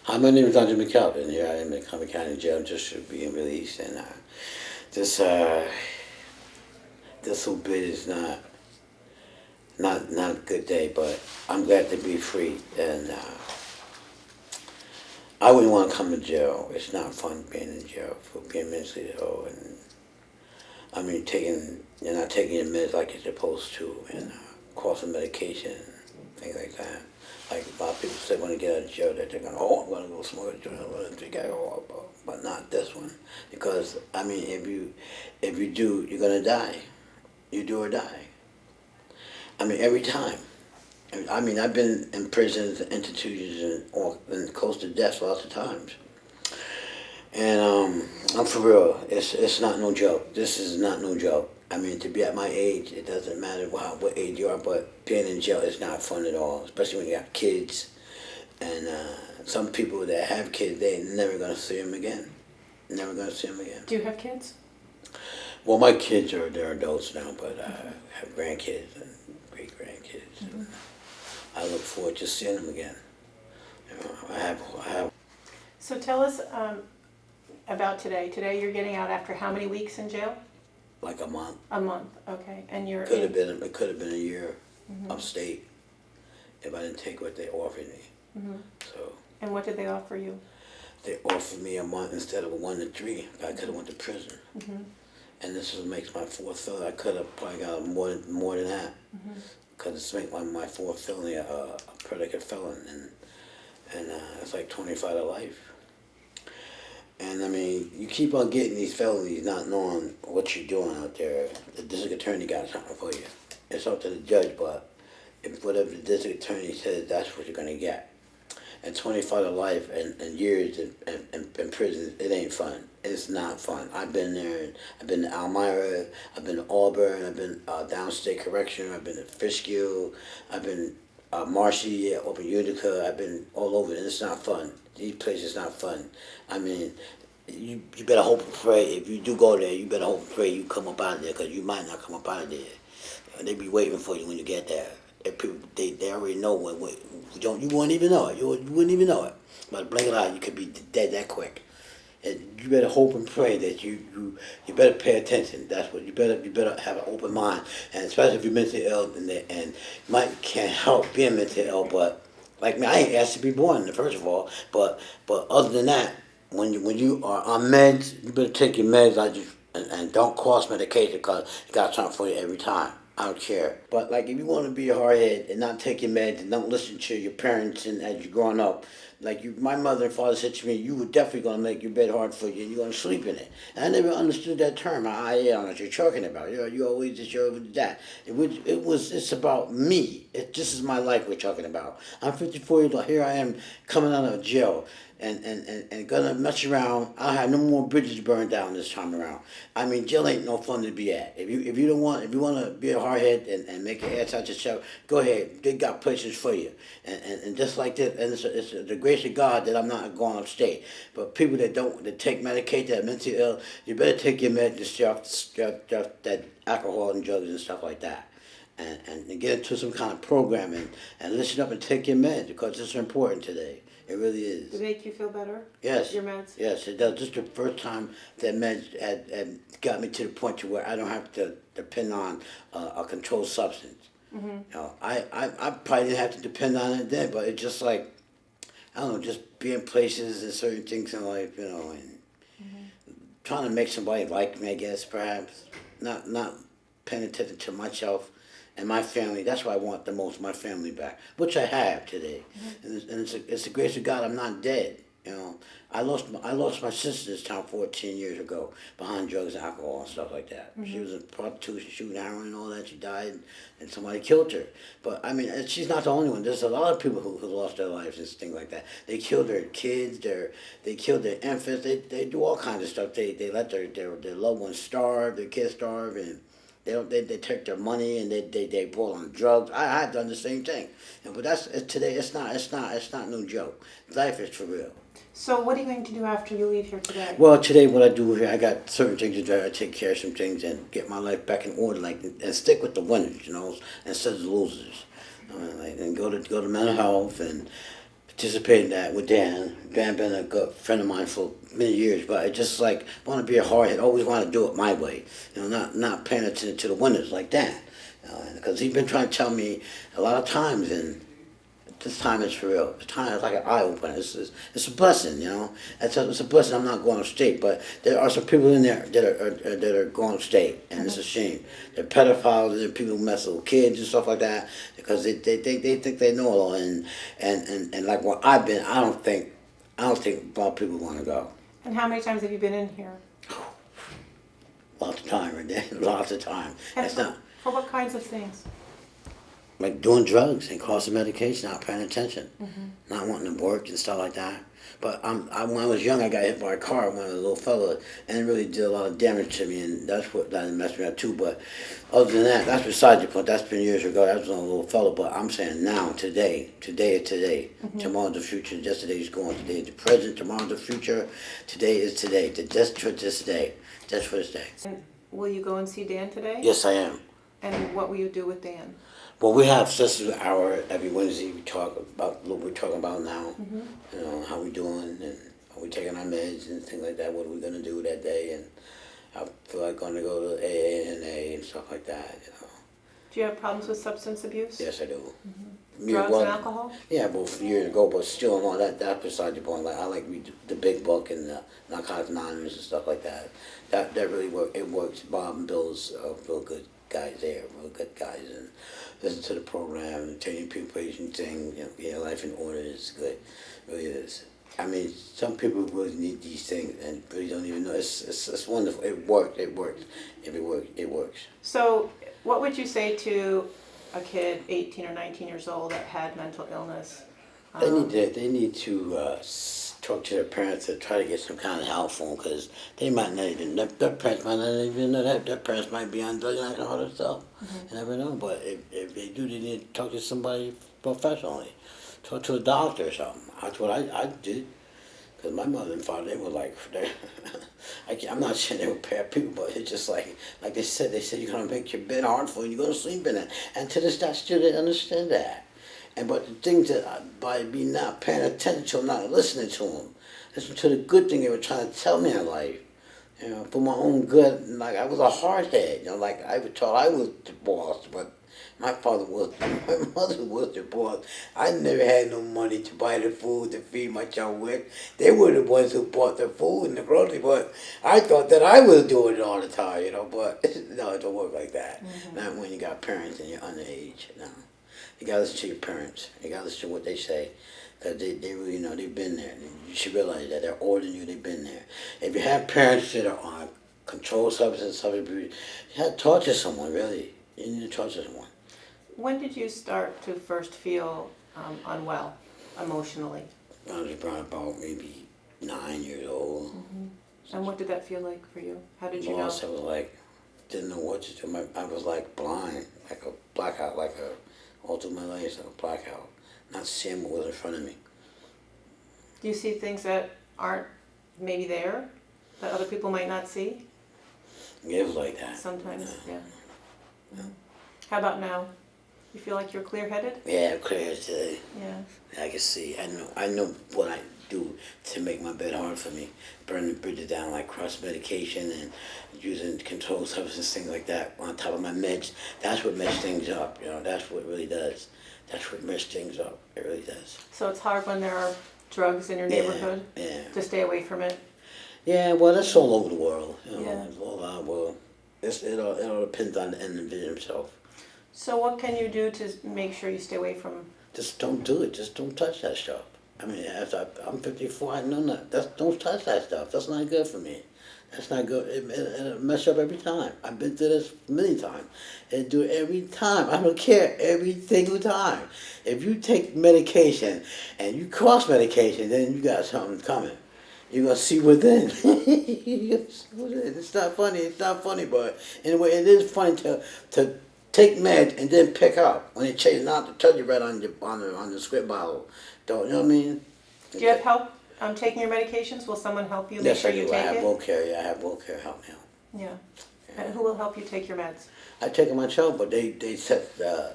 My name is Dr. McAlpin. Here I am in Cumberland County Jail just being released. And this this whole bit is not a good day, but I'm glad to be free. And I wouldn't want to come to jail. It's not fun being in jail for being mentally ill. And I mean, you're not taking your meds like you're supposed to, and crossing medication, things like that. Like a lot of people say when they get out of jail that they're going, oh, I'm going to go smoke a joint, I'm going to drink alcohol, but not this one. Because, I mean, if you do, you're going to die. You do or die. I mean, every time. I mean, I've been in prisons and institutions and close to death lots of times. And I'm for real. It's not no joke. This is not no joke. I mean, to be at my age, it doesn't matter what age you are, but being in jail is not fun at all, especially when you got kids. And some people that have kids, they're never going to see them again. Never going to see them again. Do you have kids? Well, my kids they're adults now, but I have grandkids and great-grandkids. Mm-hmm. I look forward to seeing them again. You know, I have. So tell us about today. Today you're getting out after how many weeks in jail? Like a month. A month, okay. And you're It could have been a year mm-hmm. upstate if I didn't take what they offered me. Mm-hmm. So. And what did they offer you? They offered me a month instead of a 1 to 3. I could have went to prison. Mm-hmm. And this makes my fourth felony. I could have probably got more than that. Because it's make my fourth felony a predicate felon, and it's like 25 to life. And I mean, you keep on getting these felonies, not knowing what you're doing out there. The district attorney got something for you. It's up to the judge, but if whatever the district attorney says, that's what you're gonna get. And 25 to life and years in prison, it ain't fun. It's not fun. I've been there. I've been to Elmira. I've been to Auburn. I've been downstate correction. I've been to Fishkill. I've been Marcy, Open Utica. I've been all over, and it's not fun. These places not fun. I mean, you better hope and pray. If you do go there, you better hope and pray you come up out of there, because you might not come up out of there. They be waiting for you when you get there. They already know what you wouldn't even know it. You wouldn't even know it. But blink of an eye, you could be dead that quick. And you better hope and pray that you better pay attention. That's what you better have an open mind, and especially if you're mentally ill and might can't help being mentally ill. But like me, I ain't asked to be born first of all. But other than that, when you are on meds, you better take your meds. And don't cross medication, because you got something for you every time. I don't care. But like, if you want to be a hardhead and not take your meds and don't listen to your parents and as you're growing up, like my mother and father said to me, you were definitely going to make your bed hard for you and you're going to sleep in it. And I never understood that term. I don't know what you're talking about. You always just over that. It's about me. This is my life we're talking about. I'm 54 years old. Here I am coming out of jail. And gonna mess around. I'll have no more bridges burned down this time around. I mean, jail ain't no fun to be at. If you want to be a hardhead and make your ass out yourself, go ahead. They got places for you. And just like this, and it's the grace of God that I'm not going upstate. But people that take medication, that are mentally ill, you better take your meds and stuff that alcohol and drugs and stuff like that. And get into some kind of programming and listen up and take your meds, because it's important today. It really is. Does it make you feel better? Yes. Your meds? Yes, it does. This is the first time that meds had got me to the point to where I don't have to depend on a controlled substance. Mm-hmm. You know, I probably didn't have to depend on it then, but it's just like, I don't know, just being places and certain things in life, you know, and trying to make somebody like me, I guess, perhaps. Not paying attention to myself and my family. That's what I want the most, my family back, which I have today. Mm-hmm. And it's the grace of God I'm not dead. You know, I lost my sister this time 14 years ago behind drugs and alcohol and stuff like that. Mm-hmm. She was in prostitution, shooting heroin and all that. She died, and somebody killed her. But I mean, she's not the only one. There's a lot of people who lost their lives and things like that. They killed their kids. They killed their infants. They do all kinds of stuff. They let their loved ones starve. Their kids starve, and they take their money and they pull on drugs. I've done the same thing. But today. It's not no joke. Life is for real. So what are you going to do after you leave here today? Well, today what I do here, I got certain things to do. I take care of some things and get my life back in order, and stick with the winners, instead of the losers. And go to mental health and participated in that with Dan. Dan been a good friend of mine for many years, but I just like want to be a hardhead. Always want to do it my way. Not paying attention to the winners like Dan, because he's been trying to tell me a lot of times, and this time is for real. This time is like an eye opener. It's a blessing, it's a blessing. I'm not going upstate, but there are some people in there that are going upstate, and it's a shame. They're pedophiles. They're people who mess with kids and stuff like that because they think they know it all. And like where I've been, I don't think a lot of people want to go. And how many times have you been in here? Lots of time, right there. Lots of time. And It's not. for what kinds of things? Like doing drugs and crossing medication, not paying attention, not wanting to work and stuff like that. But when I was young, I got hit by a car when I was a little fella, and it really did a lot of damage to me, and that's what that messed me up too. But other than that, that's beside the point. That's been years ago. That was when I was a little fella. But I'm saying now, today is today. Tomorrow's the future. Just today's going. Today is the present. Tomorrow's the future. Today is today. Just for this day. Just for this day. And will you go and see Dan today? Yes, I am. And what will you do with Dan? Well, we have Sisters Hour every Wednesday. We talk about what we're talking about now. How we doing, and are we taking our meds and things like that. What are we gonna do that day? And I feel like going to go to AA and NA and stuff like that. Do you have problems with substance abuse? Yes, I do. Drugs and alcohol? Yeah, but years ago, but still, no, that's beside the point. Like I like read the Big Book and the Narcotics Anonymous and stuff like that. That really works. It works. Bob and Bill's real good guys there, real good guys, and listen to the program and turning preparation thing. Your life in order is good. It really is. I mean, some people really need these things and really don't even know. It's wonderful. It works. It works. If it works, it works. So, what would you say to a kid, 18 or 19 years old, that had mental illness? They need to talk to their parents to try to get some kind of help for them, because they might not even, their parents might not even know that. Their parents might be on drugs and alcohol themselves. You never know. But if they do, they need to talk to somebody professionally. Talk to a doctor or something. That's what I did. Because my mother and father, they were like, I'm not saying they were bad people, but it's just like they said you're going to make your bed hard for you, you're going to sleep in it. And to this day, I still didn't understand that. But the things that by me not paying attention to them, not listening to them, listen to the good thing they were trying to tell me in life, for my own good. Like I was a hardhead, like I was taught I was the boss, but my father was, my mother was the boss. I never had no money to buy the food to feed my child with. They were the ones who bought the food and the grocery, but I thought that I was doing it all the time, but no, it don't work like that. Not when you got parents and you're underage, no. You gotta listen to your parents. You gotta listen to what they say. Because they really know, they've been there. You should realize that they're older than you, they've been there. If you have parents that are on controlled substance abuse, you have to talk to someone, really. You need to talk to someone. When did you start to first feel unwell emotionally? I was about maybe 9 years old. And what did that feel like for you? How did you know? I was like, didn't know what to do. I was like blind, like a blackout, all through my life, like a blackout. Not seeing what was in front of me. Do you see things that aren't maybe there, that other people might not see? It was like that. Sometimes, yeah. How about now? You feel like you're clear-headed? Yeah, clear today. Yeah. I can see. I know what I do to make my bed hard for me. Burn the bridges down, like cross medication and using controlled substances, things like that on top of my meds. That's what messes things up. That's what it really does. That's what messes things up. It really does. So it's hard when there are drugs in your neighborhood to stay away from it? Yeah, well, that's all over the world. Yeah. It's all over the world. It all depends on the individual himself. So what can you do to make sure you stay away from? Just don't do it. Just don't touch that stuff. I mean, I'm 54. I know that. Don't touch that stuff. That's not good for me. That's not good. It mess up every time. I've been through this many times. It do it every time. I don't care. Every single time. If you take medication and you cross medication, then you got something coming. You're gonna see within. It's not funny. It's not funny, but anyway, it is funny to take meds and then pick up when they change not to tell you right on the script bottle. Don't you know what I mean? Do you have help taking your medications? Will someone help you make Yes, sure I do. you take I have it? WellCare. Yeah, I have WellCare help me out. Yeah. And who will help you take your meds? I take them myself, but they set the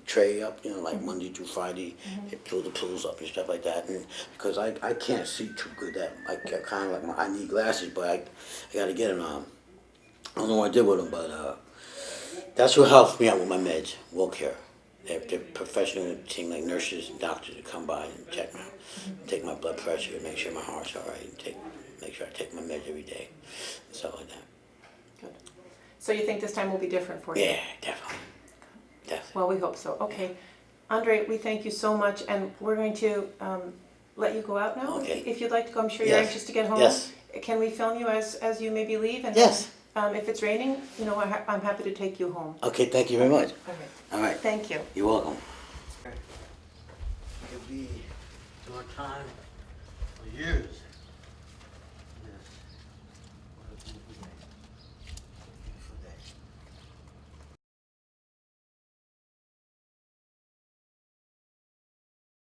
tray up, you know, like Monday through Friday, fill the pillows up and stuff like that. And because I can't see too good, that I kind of like I need glasses, but I got to get them. I don't know what I did with them, but that's what helps me out with my meds, WellCare. They're professional team like nurses and doctors that come by and check me out, take my blood pressure, make sure my heart's all right, and make sure I take my meds every day, and stuff like that. Good. So you think this time will be different for you? Yeah, definitely. Well, we hope so. Okay. Andre, we thank you so much, and we're going to let you go out now. Okay. If you'd like to go, I'm sure you're Yes. anxious to get home. Yes. Can we film you as you maybe leave? And Yes. if it's raining, you know, I'm happy to take you home. Okay, thank you very much. Okay. All right. Thank you. You're welcome. It'll be your time For years.